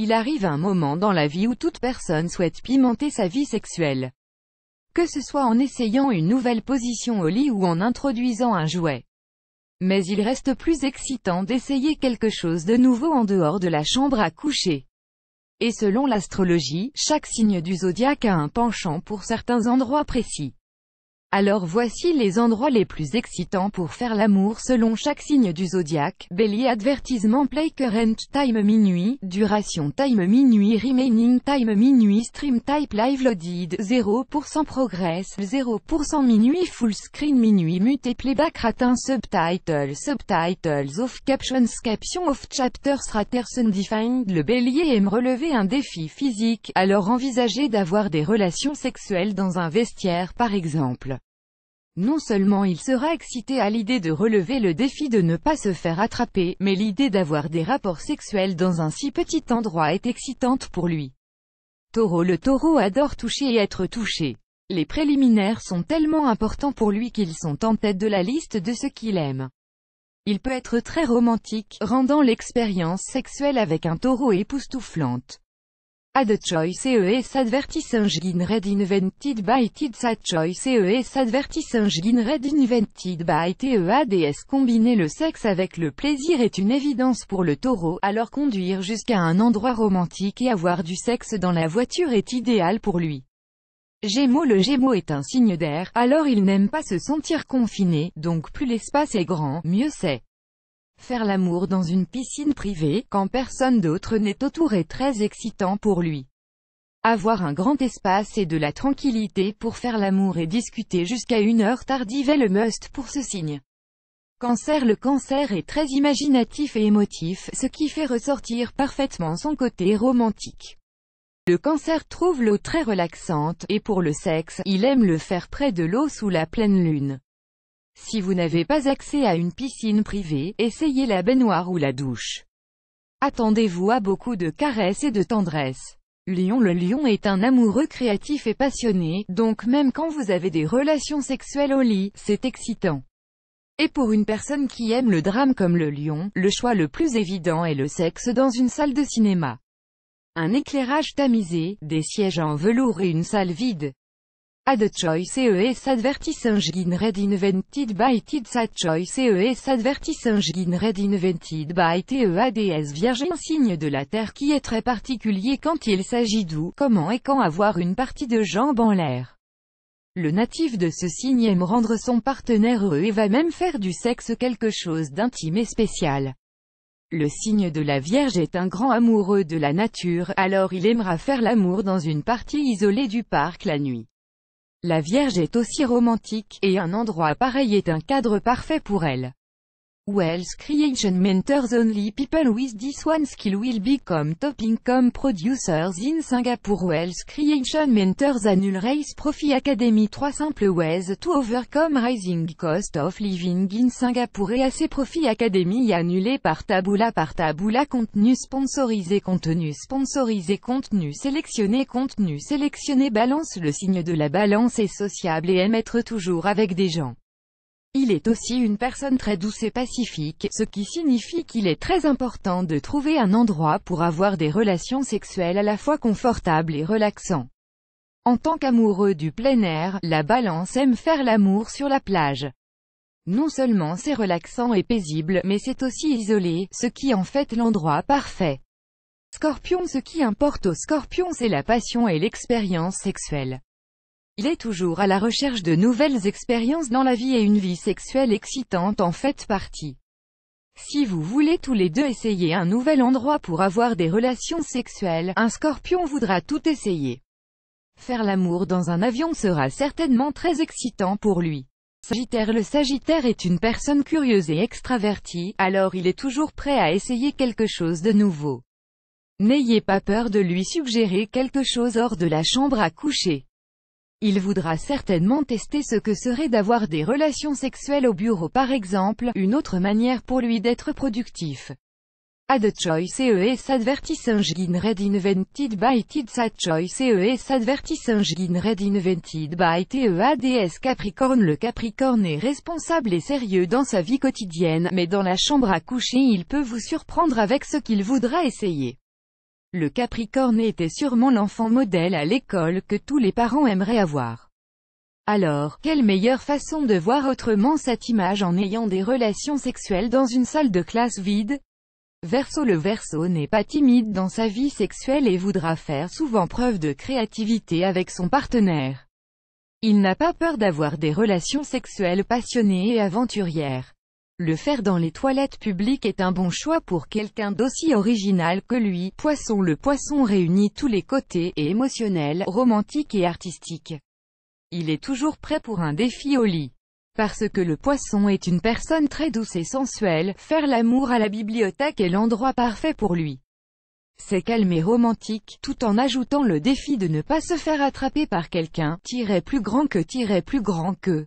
Il arrive un moment dans la vie où toute personne souhaite pimenter sa vie sexuelle. Que ce soit en essayant une nouvelle position au lit ou en introduisant un jouet. Mais il reste plus excitant d'essayer quelque chose de nouveau en dehors de la chambre à coucher. Et selon l'astrologie, chaque signe du zodiaque a un penchant pour certains endroits précis. Alors voici les endroits les plus excitants pour faire l'amour selon chaque signe du zodiaque. Bélier, avertissement, play current time minuit, duration time minuit, remaining time minuit, stream type live loaded, 0% progress, 0% minuit, full screen minuit, mute playback ratin, subtitles off, captions off, chapters raters undefined. Le bélier aime relever un défi physique, alors envisagez d'avoir des relations sexuelles dans un vestiaire par exemple. Non seulement il sera excité à l'idée de relever le défi de ne pas se faire attraper, mais l'idée d'avoir des rapports sexuels dans un si petit endroit est excitante pour lui. Taureau, le taureau adore toucher et être touché. Les préliminaires sont tellement importants pour lui qu'ils sont en tête de la liste de ce qu'il aime. Il peut être très romantique, rendant l'expérience sexuelle avec un taureau époustouflante. Ad choice ES advertising red invented by Sad choice ES advertising red invented by TEADS. Combiner le sexe avec le plaisir est une évidence pour le taureau, alors conduire jusqu'à un endroit romantique et avoir du sexe dans la voiture est idéal pour lui. Gémeaux, le Gémeaux est un signe d'air, alors il n'aime pas se sentir confiné, donc plus l'espace est grand, mieux c'est. Faire l'amour dans une piscine privée, quand personne d'autre n'est autour est très excitant pour lui. Avoir un grand espace et de la tranquillité pour faire l'amour et discuter jusqu'à une heure tardive est le must pour ce signe. Cancer, le Cancer est très imaginatif et émotif, ce qui fait ressortir parfaitement son côté romantique. Le Cancer trouve l'eau très relaxante, et pour le sexe, il aime le faire près de l'eau sous la pleine lune. Si vous n'avez pas accès à une piscine privée, essayez la baignoire ou la douche. Attendez-vous à beaucoup de caresses et de tendresse. Lion, le Lion est un amoureux créatif et passionné, donc même quand vous avez des relations sexuelles au lit, c'est excitant. Et pour une personne qui aime le drame comme le Lion, le choix le plus évident est le sexe dans une salle de cinéma. Un éclairage tamisé, des sièges en velours et une salle vide. Ad choice ES advertising red invented by Sad choice ES advertising red invented by TEADS. Vierge, un signe de la Terre qui est très particulier quand il s'agit d'où, comment et quand avoir une partie de jambes en l'air. Le natif de ce signe aime rendre son partenaire heureux et va même faire du sexe quelque chose d'intime et spécial. Le signe de la Vierge est un grand amoureux de la nature, alors il aimera faire l'amour dans une partie isolée du parc la nuit. La Vierge est aussi romantique, et un endroit pareil est un cadre parfait pour elle. Wealth creation mentors only people with this one skill will become top income producers in Singapore. Wealth creation mentors annual race profit academy. 3 simple ways to overcome rising cost of living in Singapore. Et AC profit academy annulé par Taboola. Contenu sponsorisé, contenu sélectionné. Balance, le signe de la Balance est sociable et aime être toujours avec des gens. Il est aussi une personne très douce et pacifique, ce qui signifie qu'il est très important de trouver un endroit pour avoir des relations sexuelles à la fois confortables et relaxants. En tant qu'amoureux du plein air, la Balance aime faire l'amour sur la plage. Non seulement c'est relaxant et paisible, mais c'est aussi isolé, ce qui en fait l'endroit parfait. Scorpion, ce qui importe aux Scorpions c'est la passion et l'expérience sexuelle. Il est toujours à la recherche de nouvelles expériences dans la vie et une vie sexuelle excitante en fait partie. Si vous voulez tous les deux essayer un nouvel endroit pour avoir des relations sexuelles, un Scorpion voudra tout essayer. Faire l'amour dans un avion sera certainement très excitant pour lui. Sagittaire, le Sagittaire est une personne curieuse et extravertie, alors il est toujours prêt à essayer quelque chose de nouveau. N'ayez pas peur de lui suggérer quelque chose hors de la chambre à coucher. Il voudra certainement tester ce que serait d'avoir des relations sexuelles au bureau par exemple, une autre manière pour lui d'être productif. Ad choice ES advertising red invented by Sad choice ES advertising red invented by TEADS. Capricorne, le Capricorne est responsable et sérieux dans sa vie quotidienne, mais dans la chambre à coucher il peut vous surprendre avec ce qu'il voudra essayer. Le Capricorne était sûrement l'enfant modèle à l'école que tous les parents aimeraient avoir. Alors, quelle meilleure façon de voir autrement cette image en ayant des relations sexuelles dans une salle de classe vide? Verseau. Le Verseau n'est pas timide dans sa vie sexuelle et voudra faire souvent preuve de créativité avec son partenaire. Il n'a pas peur d'avoir des relations sexuelles passionnées et aventurières. Le faire dans les toilettes publiques est un bon choix pour quelqu'un d'aussi original que lui. Poisson. Le Poisson réunit tous les côtés, émotionnels, romantiques et artistiques. Il est toujours prêt pour un défi au lit. Parce que le Poisson est une personne très douce et sensuelle, faire l'amour à la bibliothèque est l'endroit parfait pour lui. C'est calme et romantique, tout en ajoutant le défi de ne pas se faire attraper par quelqu'un, plus grand que.